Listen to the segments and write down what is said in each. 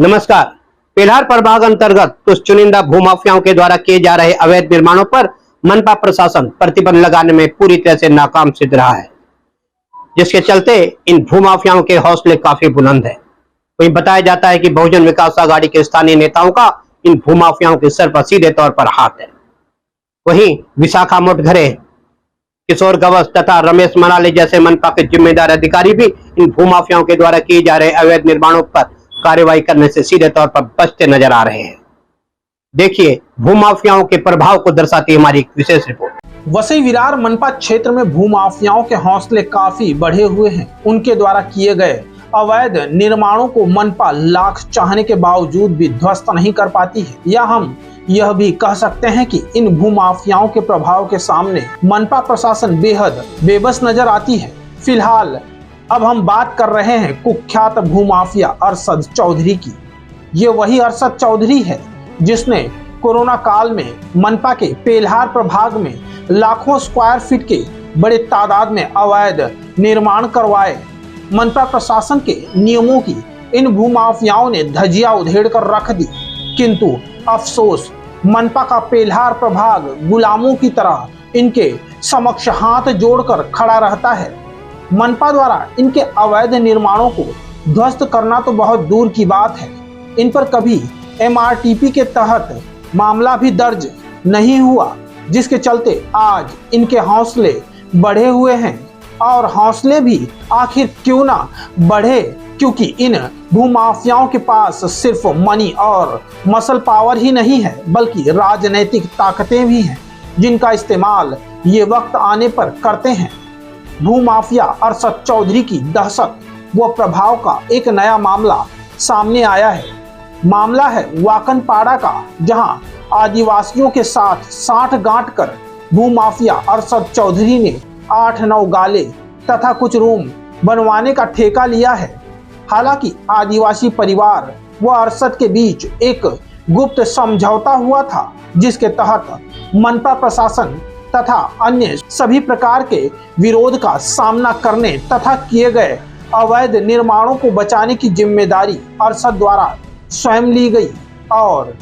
नमस्कार। पेल्हार प्रभाग अंतर्गत कुछ चुनिंदा भूमाफियाओं के द्वारा किए जा रहे अवैध निर्माणों पर मनपा प्रशासन प्रतिबंध लगाने में पूरी तरह से नाकाम सिद्ध रहा है, जिसके चलते इन भूमाफियाओं के हौसले काफी बुलंद है। वहीं बताया जाता है कि बहुजन विकास आघाड़ी के स्थानीय नेताओं का इन भूमाफियाओं के सर पर सीधे तौर पर हाथ है। वहीं विशाखा मोटघरे, किशोर गवस तथा रमेश मनाले जैसे मनपा के जिम्मेदार अधिकारी भी इन भूमाफियाओं के द्वारा किए जा रहे अवैध निर्माणों पर कार्रवाई करने से सीधे तौर पर बचते नजर आ रहे हैं। देखिए भूमाफियाओं के प्रभाव को दर्शाती हमारी एक विशेष रिपोर्ट। वसई विरार मनपा क्षेत्र में भूमाफियाओं के हौसले काफी बढ़े हुए हैं। उनके द्वारा किए गए अवैध निर्माणों को मनपा लाख चाहने के बावजूद भी ध्वस्त नहीं कर पाती है। या हम यह भी कह सकते हैं कि इन भूमाफियाओं के प्रभाव के सामने मनपा प्रशासन बेहद बेबस नजर आती है। फिलहाल अब हम बात कर रहे हैं कुख्यात भूमाफिया अरशद चौधरी की। ये वही अरशद चौधरी है जिसने कोरोना काल में मनपा के पेल्हार प्रभाग में लाखों स्क्वायर फीट के बड़े तादाद में अवैध निर्माण करवाए। मनपा प्रशासन के नियमों की इन भूमाफियाओं ने धज्जियां उधेड़ कर रख दी, किंतु अफसोस मनपा का पेल्हार प्रभाग गुलामों की तरह इनके समक्ष हाथ जोड़कर खड़ा रहता है। मनपा द्वारा इनके अवैध निर्माणों को ध्वस्त करना तो बहुत दूर की बात है, इन पर कभी MRTP के तहत मामला भी दर्ज नहीं हुआ, जिसके चलते आज इनके हौसले बढ़े हुए हैं। और हौसले भी आखिर क्यों ना बढ़े, क्योंकि इन भूमाफियाओं के पास सिर्फ मनी और मसल पावर ही नहीं है, बल्कि राजनीतिक ताकतें भी हैं, जिनका इस्तेमाल ये वक्त आने पर करते हैं। भूमाफिया अरशद चौधरी की दहशत व प्रभाव का एक नया मामला सामने आया है। मामला है वाकनपाड़ा का, जहां आदिवासियों के साथ साठ गांठ कर भूमाफिया अरशद चौधरी ने 8-9 गाले तथा कुछ रूम बनवाने का ठेका लिया है। हालांकि आदिवासी परिवार व अरशद के बीच एक गुप्त समझौता हुआ था, जिसके तहत मनपा प्रशासन तथा अन्य सभी प्रकार के विरोध का सामना करने तथा किए गए अवैध निर्माणों को बचाने की जिम्मेदारी अरशद द्वारा स्वयं ली गई। और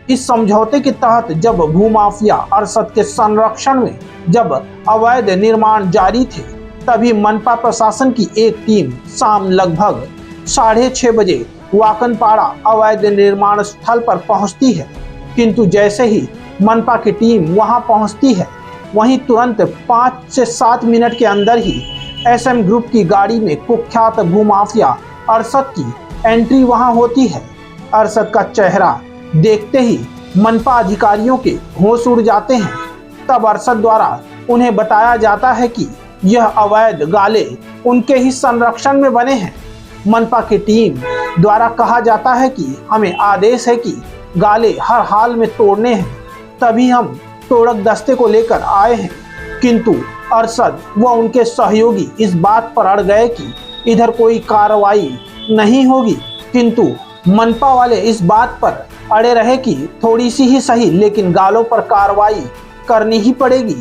इस समझौते के तहत जब भूमाफिया अरशद के संरक्षण में जब अवैध निर्माण जारी थे, तभी मनपा प्रशासन की एक टीम शाम लगभग 6:30 बजे वाकनपाड़ा अवैध निर्माण स्थल पर पहुंचती है। किंतु जैसे ही मनपा की टीम वहां पहुंचती है, वहीं तुरंत 5 से 7 मिनट के अंदर ही SM ग्रुप की गाड़ी में कुख्यात भूमाफिया अरशद की एंट्री वहां होती है। अरशद का चेहरा देखते ही मनपा अधिकारियों के होश उड़ जाते हैं। तब अरशद द्वारा उन्हें बताया जाता है कि यह अवैध गाले उनके ही संरक्षण में बने हैं। मनपा की टीम द्वारा कहा जाता है कि हमें आदेश है कि गाले हर हाल में तोड़ने हैं, तभी हम तोड़क दस्ते को लेकर आए हैं। किंतु अरशद व उनके सहयोगी इस बात पर अड़ गए कि इधर कोई कार्रवाई नहीं होगी, किंतु मनपा वाले इस बात पर अड़े रहे कि थोड़ी सी ही सही, लेकिन गालों पर कार्रवाई करनी ही पड़ेगी।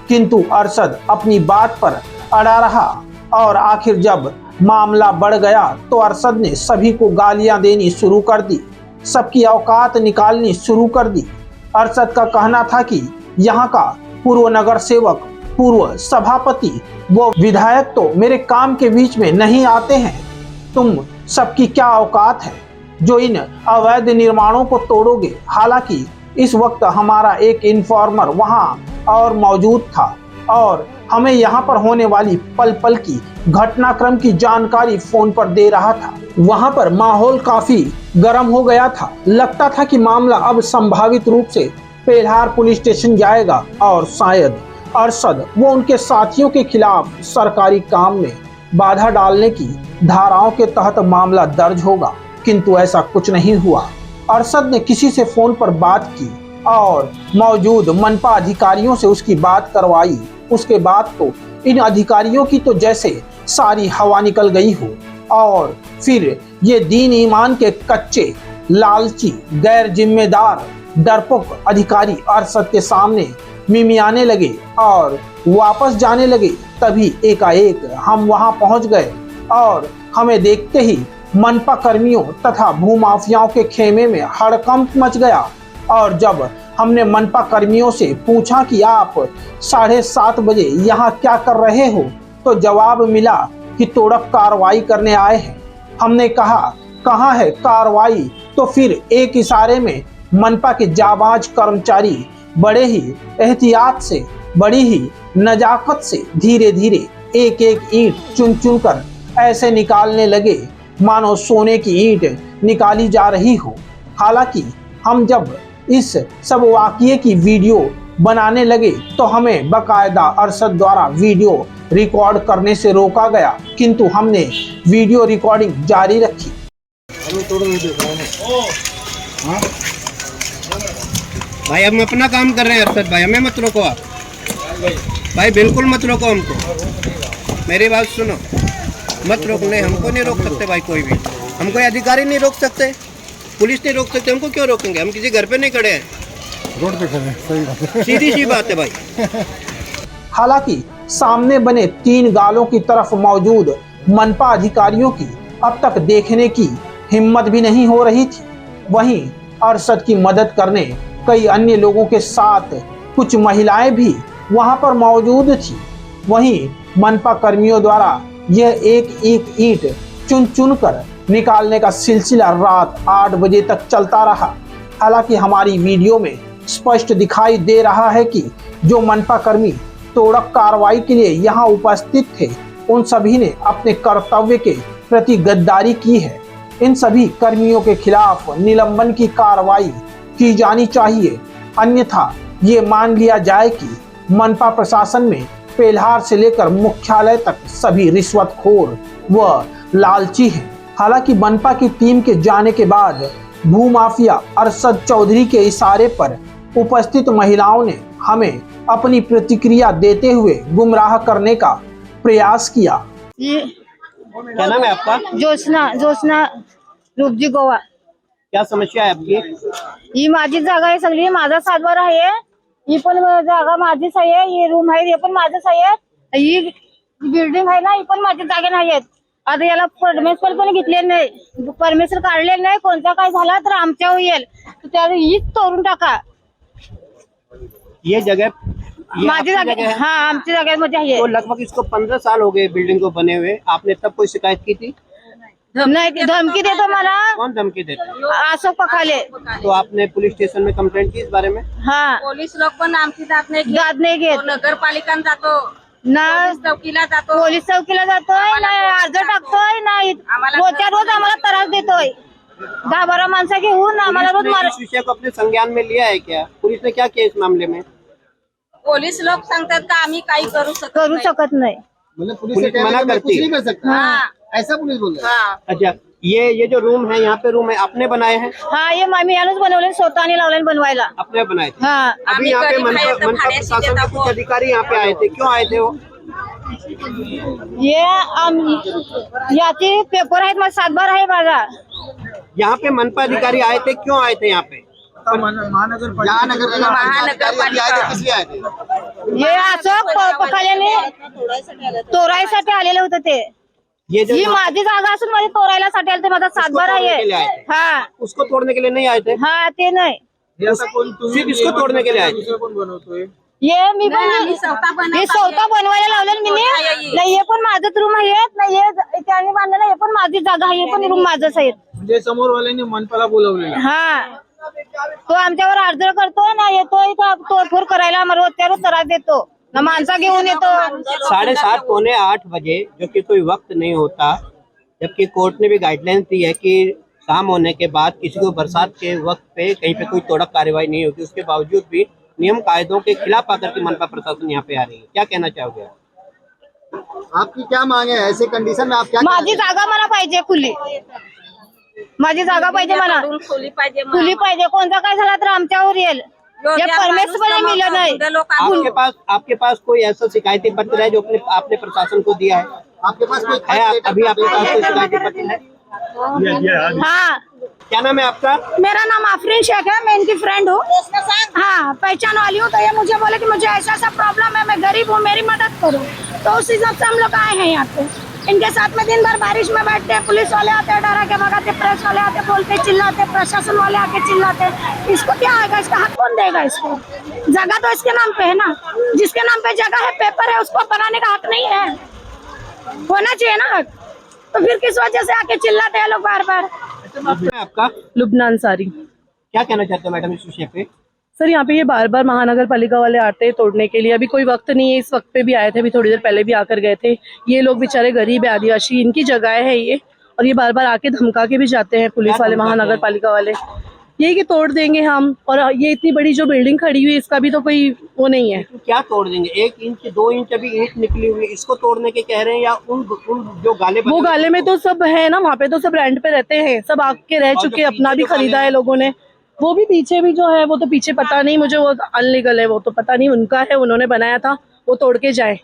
किंतु अरशद अपनी बात पर अड़ा रहा और आखिर जब मामला बढ़ गया तो अरशद ने सभी को गालियां देनी शुरू कर दी, सबकी औकात निकालनी शुरू कर दी। अरशद का कहना था कि यहाँ का पूर्व नगर सेवक, पूर्व सभापति वो विधायक तो मेरे काम के बीच में नहीं आते हैं। तुम सबकी क्या औकात है जो इन अवैध निर्माणों को तोड़ोगे। हालांकि इस वक्त हमारा एक इन्फॉर्मर वहां और मौजूद था और हमें यहाँ पर होने वाली पल पल की घटनाक्रम की जानकारी फोन पर दे रहा था। वहां पर माहौल काफी गर्म हो गया था। लगता था कि मामला अब संभावित रूप से पेल्हार पुलिस स्टेशन जाएगा और शायद अरशद वो उनके साथियों के खिलाफ सरकारी काम में बाधा डालने की धाराओं के तहत मामला दर्ज होगा। किंतु ऐसा कुछ नहीं हुआ। अरशद ने किसी से फोन पर बात की और मौजूद मनपा अधिकारियों से उसकी बात करवाई। उसके बाद तो इन अधिकारियों की तो जैसे सारी हवा निकल गई हो और फिर ये दीन ईमान के कच्चे, लालची, गैर जिम्मेदार, डरपोक अधिकारी अरशद के सामने मिमियाने लगे और वापस जाने लगे। तभी एकाएक हम वहां पहुंच गए और हमें देखते ही मनपा कर्मियों तथा भूमाफियाओं के खेमे में हड़कंप मच गया। और जब हमने मनपा कर्मियों से पूछा कि आप 7:30 बजे यहाँ क्या कर रहे हो, तो जवाब मिला कि तोड़क कार्रवाई करने आए हैं। हमने कहा कहाँ है कार्रवाई, तो फिर एक इशारे में मनपा के जाबाज कर्मचारी बड़े ही एहतियात से, बड़ी ही नजाकत से धीरे धीरे एक एक ईंट चुन चुन कर ऐसे निकालने लगे मानो सोने की ईंट निकाली जा रही हो। हालांकि हम जब इस सब वाकये की वीडियो बनाने लगे तो हमें बकायदा अरशद द्वारा वीडियो रिकॉर्ड करने से रोका गया, किंतु हमने वीडियो रिकॉर्डिंग जारी रखी। भाई हम अपना काम कर रहे हैं अरशद भाई, हमें मत रोको आप भाई, बिल्कुल मत रोको हमको, मेरी बात सुनो, मत रोकने, हमको नहीं रोक सकते भाई कोई भी, हम कोई अधिकारी नहीं रोक सकते, पुलिस नहीं रोक सकते, हमको क्यों रोकेंगे, हम किसी घर पे नहीं खड़े हैं, रोड पे खड़े हैं, सही बात है। सीधी सी बात है भाई। हालांकि सामने बने 3 गालों की तरफ मौजूद मनपा अधिकारियों की अब तक देखने की हिम्मत भी नहीं हो रही थी। वहीं अरशद की मदद करने कई अन्य लोगों के साथ कुछ महिलाएं भी वहां पर मौजूद थी। वहीं मनपा कर्मियों द्वारा यह एक एक ईंट चुन चुन कर निकालने का सिलसिला रात 8 बजे तक चलता रहा। हालांकि हमारी वीडियो में स्पष्ट दिखाई दे रहा है कि जो मनपा कर्मी तोड़क कार्रवाई के लिए यहाँ उपस्थित थे, उन सभी ने अपने कर्तव्य के प्रति गद्दारी की है। इन सभी कर्मियों के खिलाफ निलंबन की कार्रवाई की जानी चाहिए, अन्यथा ये मान लिया जाए कि मनपा प्रशासन में पेल्हार से लेकर मुख्यालय तक सभी रिश्वतखोर व लालची हैं। हालांकि मनपा की टीम के जाने के बाद भूमाफिया अरशद चौधरी के इशारे पर उपस्थित महिलाओं ने हमें अपनी प्रतिक्रिया देते हुए गुमराह करने का प्रयास किया। क्या नाम है आपका? जोशना रूपजी गोवा। क्या समस्या है आपकी? ही माझी जागा आहे सगळी, माझा 7/12 आहे, ही पण जागा माझीच आहे, ही रूम आहे हे पण माझंच आहे, ही बिल्डिंग आहे ना ही पण माझी जागा नाही आहेत। आता याला परमेश्वर पण घेतले नाही, परमेश्वर काढले नाही, कोणता काय झाला तर आमच्या होईल, तर हीच तोडून टाका। ये जगह माझी जागा, हाँ आमची जागेमध्ये आहे। तो लगभग इसको 15 साल हो गए बिल्डिंग को बने हुए, आपने तब कोई शिकायत की थी? नहीं, धमकी देतो मला। कौन धमकी देता? अशोक पखाले। तो आपने पुलिस स्टेशन में कंप्लेंट की इस बारे में? हाँ, पोलीस लोक पण आमची जात नाही घेत, नगरपालिकांत जातो ना चौकीला जातो, पोलीस चौकीला जातोय ना, अर्ज टाकतोय ना, रोजच्या रोज आम्हाला त्रास देतोय। 10-12 माणसं घेऊन आम्हाला रोज पुलिस ने इस विषय को अपने संज्ञान में लिया है क्या? पुलिस ने क्या किया इस मामले में? पोलीस लोक सांगतात का आम्ही काही करू शकत नाही। मतलब पुलिस मना करती है? कर सकता हाँ ऐसा पुलिस बोल रहा है। हाँ अच्छा, ये जो रूम है, यहाँ पे रूम है, आपने बनाए हैं? हाँ, ये मामी यानच बनवले, स्वतःने लावले बनवायला। आपने बनाए थे? हाँ, अभी यहाँ पे मनपा प्रशासन के कुछ अधिकारी यहाँ पे आए थे, क्यों आए थे वो? ये याची पेपर आहेत, माझा 7/12 आहे माझा। यहाँ पे मनपा अधिकारी आए थे, क्यों आए थे यहाँ पे? महानगरपालिका किस लिए आए थे? ये अशोक पखालेने तोरायसाठी आलेले होते ते। ये जो ही माझी जागा असून माझी तोरायलासाठी आले ते, माझा 7/12 तोड़ने के लिए आए आहे। थे? हाँ उसको तोड़ने के लिए नहीं आए थे? हाँ, ते नाही, सिर्फ इसको तोड़ने के लिए आए थे? ये मी पण आम्ही स्वतः हे स्वतः बनवायला लावलेलं मी नाही, हे पण माझंच रूम आहे, नाही हे त्यांनी बांधलेलं, हे पण माझी जागा आहे, हे पण रूम माझंच आहे। म्हणजे समोर वाल्याने मनपाला बोलवलेलं। हाँ, तो आमच्यावर अर्ज करतो ना, येतो इथं तोडफोड करायला, आम्हाला रोजच्या रोज त्रास देतो ना, माणसं घेऊन येतो। 7:30 पौने 8 बजे, जो कि कोई वक्त नहीं होता, जबकि कोर्ट ने भी गाइडलाइंस दी है कि शाम होने के बाद किसी को बरसात के वक्त पे कहीं पे कोई तोड़क कार्रवाई नहीं होती, उसके बावजूद भी नियम कायदों के खिलाफ आकर के मनपा प्रशासन यहाँ पे आ रही है। क्या कहना चाहोगे? आपकी क्या मांग है ऐसे कंडीशन में? आप क्या माझी जागा मला पाहिजे खुली, माझी जागा पाहिजे मला, खोली पाहिजे खुली पाहिजे, कोणता काय झाला तर आमच्यावर येईल, हे परमेश्वर मिळलं नाही। आपके पास कोई ऐसा शिकायती पत्र है जो आपने प्रशासन को दिया है? आपके पास कोई है अभी आपके पास कोई शिकायती पत्र है? हाँ, क्या नाम है आपका? मेरा नाम आफरीन शेख है, मैं इनकी फ्रेंड हूँ। हाँ, पहचान वाली हूँ। तो ये मुझे बोले कि मुझे ऐसा प्रॉब्लम है, मैं गरीब हूँ, मेरी मदद करो, तो उस हिसाब से हम लोग आए हैं यहाँ पे। इनके साथ में दिन भर बारिश में बैठते हैं, पुलिस वाले आते हैं डरा के भगाते, प्रेस वाले आते बोलते चिल्लाते, प्रशासन वाले आके चिल्लाते। इसको क्या आएगा, इसका हक कौन देगा? इसको जगह तो इसके नाम पे है ना, जिसके नाम पे जगह है, पेपर है, उसको बनाने का हक नहीं है, होना चाहिए ना हक। तो फिर किस वजह से आके चिल्लाते हैं लोग बार बार? आपका लुबना अंसारी। क्या कहना चाहते हो मैडम इस विषय पे? सर यहाँ पे ये बार बार महानगर पालिका वाले आते हैं तोड़ने के लिए। अभी कोई वक्त नहीं है, इस वक्त पे भी आए थे, अभी थोड़ी देर पहले भी आकर गए थे। ये लोग बेचारे गरीब है, आदिवासी, इनकी जगह है ये, और ये बार बार आके धमका के भी जाते हैं पुलिस वाले, महानगर पालिका वाले, यही कि तोड़ देंगे हम। और ये इतनी बड़ी जो बिल्डिंग खड़ी हुई है, इसका भी तो कोई वो नहीं है। तो क्या तोड़ देंगे? 1 इंच 2 इंच अभी ईंट निकली हुई है, इसको तोड़ने के कह रहे हैं, या उन जो गाले वो गाले में तो सब है ना, वहाँ पे तो सब रेंट पे रहते हैं, सब आके रह चुके, अपना भी खरीदा है लोगों ने। वो भी पीछे भी जो है, वो तो पीछे पता नहीं मुझे, वो अनलीगल है, वो तो पता नहीं उनका है, उन्होंने बनाया था, वो तोड़ के जाए।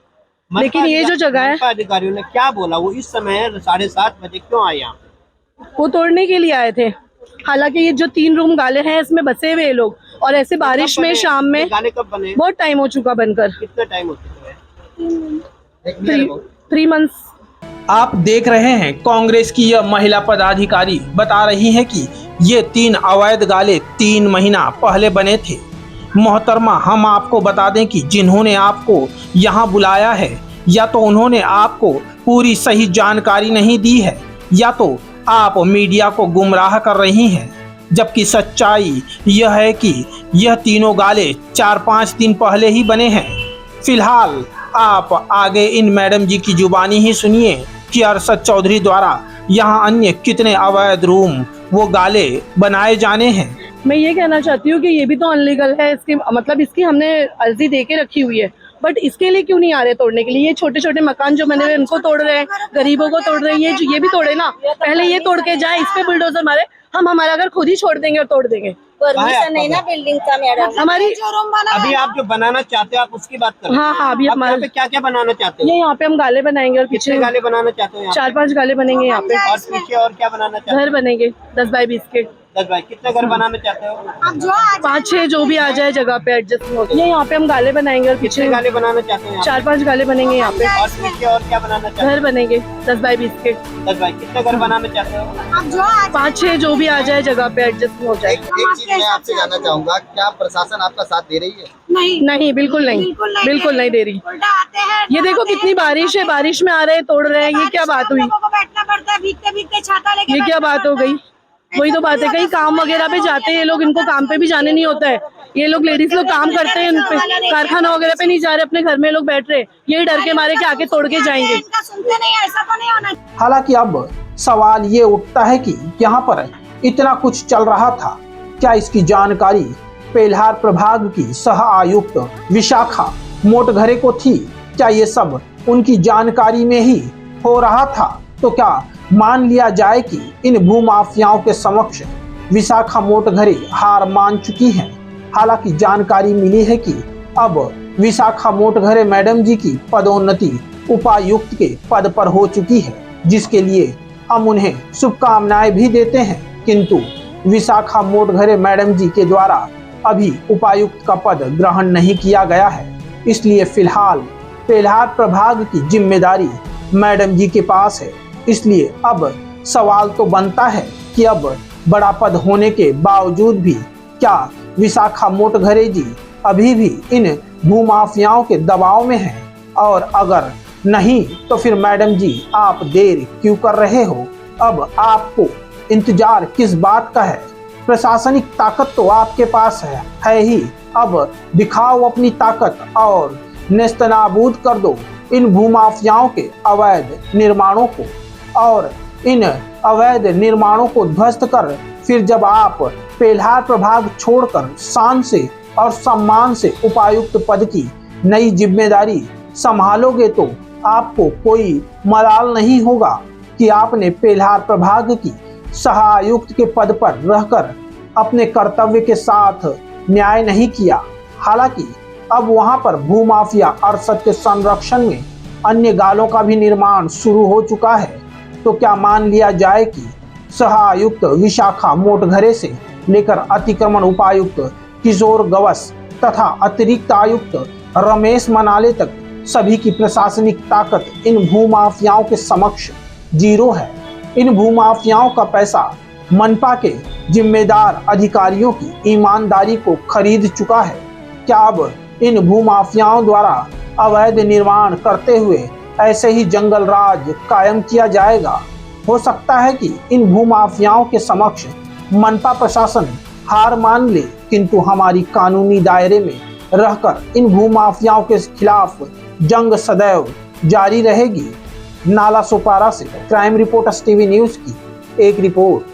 लेकिन ये जो जगह है, अधिकारियों ने क्या बोला? वो इस समय 7:30 बजे क्यों आए यहाँ? वो तोड़ने के लिए आए थे। हालांकि ये जो 3 रूम गाले हैं, इसमें बसे हुए लोग, और ऐसे बारिश में शाम में, गाले कब बने? बहुत टाइम हो चुका बनकर, कितना टाइम हो चुका है? 3 मंथ्स। आप देख रहे हैं कांग्रेस की यह महिला पदाधिकारी बता रही हैं कि ये 3 अवैध गाले 3 महीना पहले बने थे। मोहतरमा, हम आपको बता दें कि जिन्होंने आपको यहाँ बुलाया है, या तो उन्होंने आपको पूरी सही जानकारी नहीं दी है, या तो आप मीडिया को गुमराह कर रही हैं। जबकि सच्चाई यह है कि यह तीनों गाले 4-5 दिन पहले ही बने हैं। फिलहाल आप आगे इन मैडम जी की जुबानी ही सुनिए कि अरशद चौधरी द्वारा यहाँ अन्य कितने अवैध रूम वो गाले बनाए जाने हैं। मैं ये कहना चाहती हूँ कि ये भी तो अनलीगल है, इसकी मतलब इसकी हमने अर्जी दे के रखी हुई है, बट इसके लिए क्यों नहीं आ रहे तोड़ने के लिए? ये छोटे छोटे मकान जो बने हुए उनको तोड़ रहे हैं, गरीबों को तोड़ रहे हैं, ये भी तोड़े ना, पहले ये तोड़ के जाए, इस पे बुलडोजर मारे। हम हमारा घर खुद ही छोड़ देंगे और तोड़ देंगे। परमिशन नहीं ना बिल्डिंग का मैडम। हमारी अभी आप जो बनाना चाहते हो, आप उसकी बात करें। हाँ, अभी आप हमारे यहाँ पे क्या क्या बनाना चाहते हो? ये यहाँ पे हम गाले बनाएंगे, और कितने पीछे गाले बनाना चाहते हो? यहाँ 4-5 गाले बनेंगे यहाँ पे, और पीछे और क्या बनाना चाहते घर बनेंगे 10 बाय 20 के। 10 भाई कितने घर बनाना चाहते हो? 5-6 जो भी आ जाए जगह पे एडजस्ट हो। ये यहाँ पे हम गाले बनाएंगे, और पीछे कितने गाले बनाना चाहते हो? 4-5 गाले बनेंगे यहाँ पे, और पीछे और क्या बनाना चाहते घर बनेंगे 10 बाय 20 के। 10 भाई कितने घर बनाना चाहते हो? 5-6 जो भी आ जाए जगह पे एडजस्ट हो जाए। एक चीज मैं आपसे जानना चाहूंगा, क्या प्रशासन आपका साथ दे रही है? नहीं, बिल्कुल नहीं, बिल्कुल नहीं दे रही। ये देखो कितनी बारिश है, बारिश में आ रहे हैं, तोड़ रहे हैं, ये क्या बात हुई? बैठना पड़ता है भीगते भीगते, छाता लेके। ये क्या बात हो गई? वही तो बात है, कहीं काम वगैरह पे जाते हैं ये लोग, इनको काम पे भी जाने नहीं होता है। ये लोग लेडीज लोग काम करते हैं, उन पे कारखाना वगैरह पे नहीं जा रहे, अपने घर में लोग बैठ रहे, ये डर के मारे कि आके तोड़ के जाएंगे। सुनते नहीं, ऐसा तो नहीं होना। हालांकि अब सवाल ये उठता है कि यहाँ पर इतना कुछ चल रहा था, क्या इसकी जानकारी पेल्हार प्रभाग की सह आयुक्त विशाखा मोटघरे को थी? क्या ये सब उनकी जानकारी में ही हो रहा था? तो क्या मान लिया जाए कि इन भूमाफियाओं के समक्ष विशाखा मोटघरे हार मान चुकी हैं? हालांकि जानकारी मिली है कि अब विशाखा मोटघरे मैडम जी की पदोन्नति उपायुक्त के पद पर हो चुकी है, जिसके लिए हम उन्हें शुभकामनाएं भी देते हैं। किंतु विशाखा मोटघरे मैडम जी के द्वारा अभी उपायुक्त का पद ग्रहण नहीं किया गया है, इसलिए फिलहाल पेल्हार प्रभाग की जिम्मेदारी मैडम जी के पास है। इसलिए अब सवाल तो बनता है कि अब बड़ा पद होने के बावजूद भी क्या विशाखा मोटघरे जी अभी भी इन भूमाफियाओं के दबाव में हैं? और अगर नहीं तो फिर मैडम जी आप देर क्यों कर रहे हो? अब आपको इंतजार किस बात का है? प्रशासनिक ताकत तो आपके पास है ही, अब दिखाओ अपनी ताकत और नेस्तनाबूद कर दो इन भूमाफियाओं के अवैध निर्माणों को। और इन अवैध निर्माणों को ध्वस्त कर फिर जब आप पेल्हार प्रभाग छोड़कर शान से और सम्मान से उपायुक्त पद की नई जिम्मेदारी संभालोगे तो आपको कोई मलाल नहीं होगा कि आपने पेल्हार प्रभाग की सहायुक्त के पद पर रहकर अपने कर्तव्य के साथ न्याय नहीं किया। हालांकि अब वहां पर भूमाफिया अरशद के संरक्षण में अन्य गालों का भी निर्माण शुरू हो चुका है। तो क्या मान लिया जाए कि सहायुक्त विशाखा मोटघरे से लेकर अतिक्रमण उपायुक्त किशोर गवस तथा अतिरिक्त आयुक्त रमेश मनाले तक सभी की प्रशासनिक ताकत इन भूमाफियाओं के समक्ष जीरो है। इन भूमाफियाओं का पैसा मनपा के जिम्मेदार अधिकारियों की ईमानदारी को खरीद चुका है। क्या अब इन भूमाफियाओं द्वारा अवैध निर्माण करते हुए ऐसे ही जंगल राज कायम किया जाएगा? हो सकता है कि इन भूमाफियाओं के समक्ष मनपा प्रशासन हार मान ले, किंतु हमारी कानूनी दायरे में रहकर इन भूमाफियाओं के खिलाफ जंग सदैव जारी रहेगी। नाला सोपारा से क्राइम रिपोर्टर्स टीवी न्यूज की एक रिपोर्ट।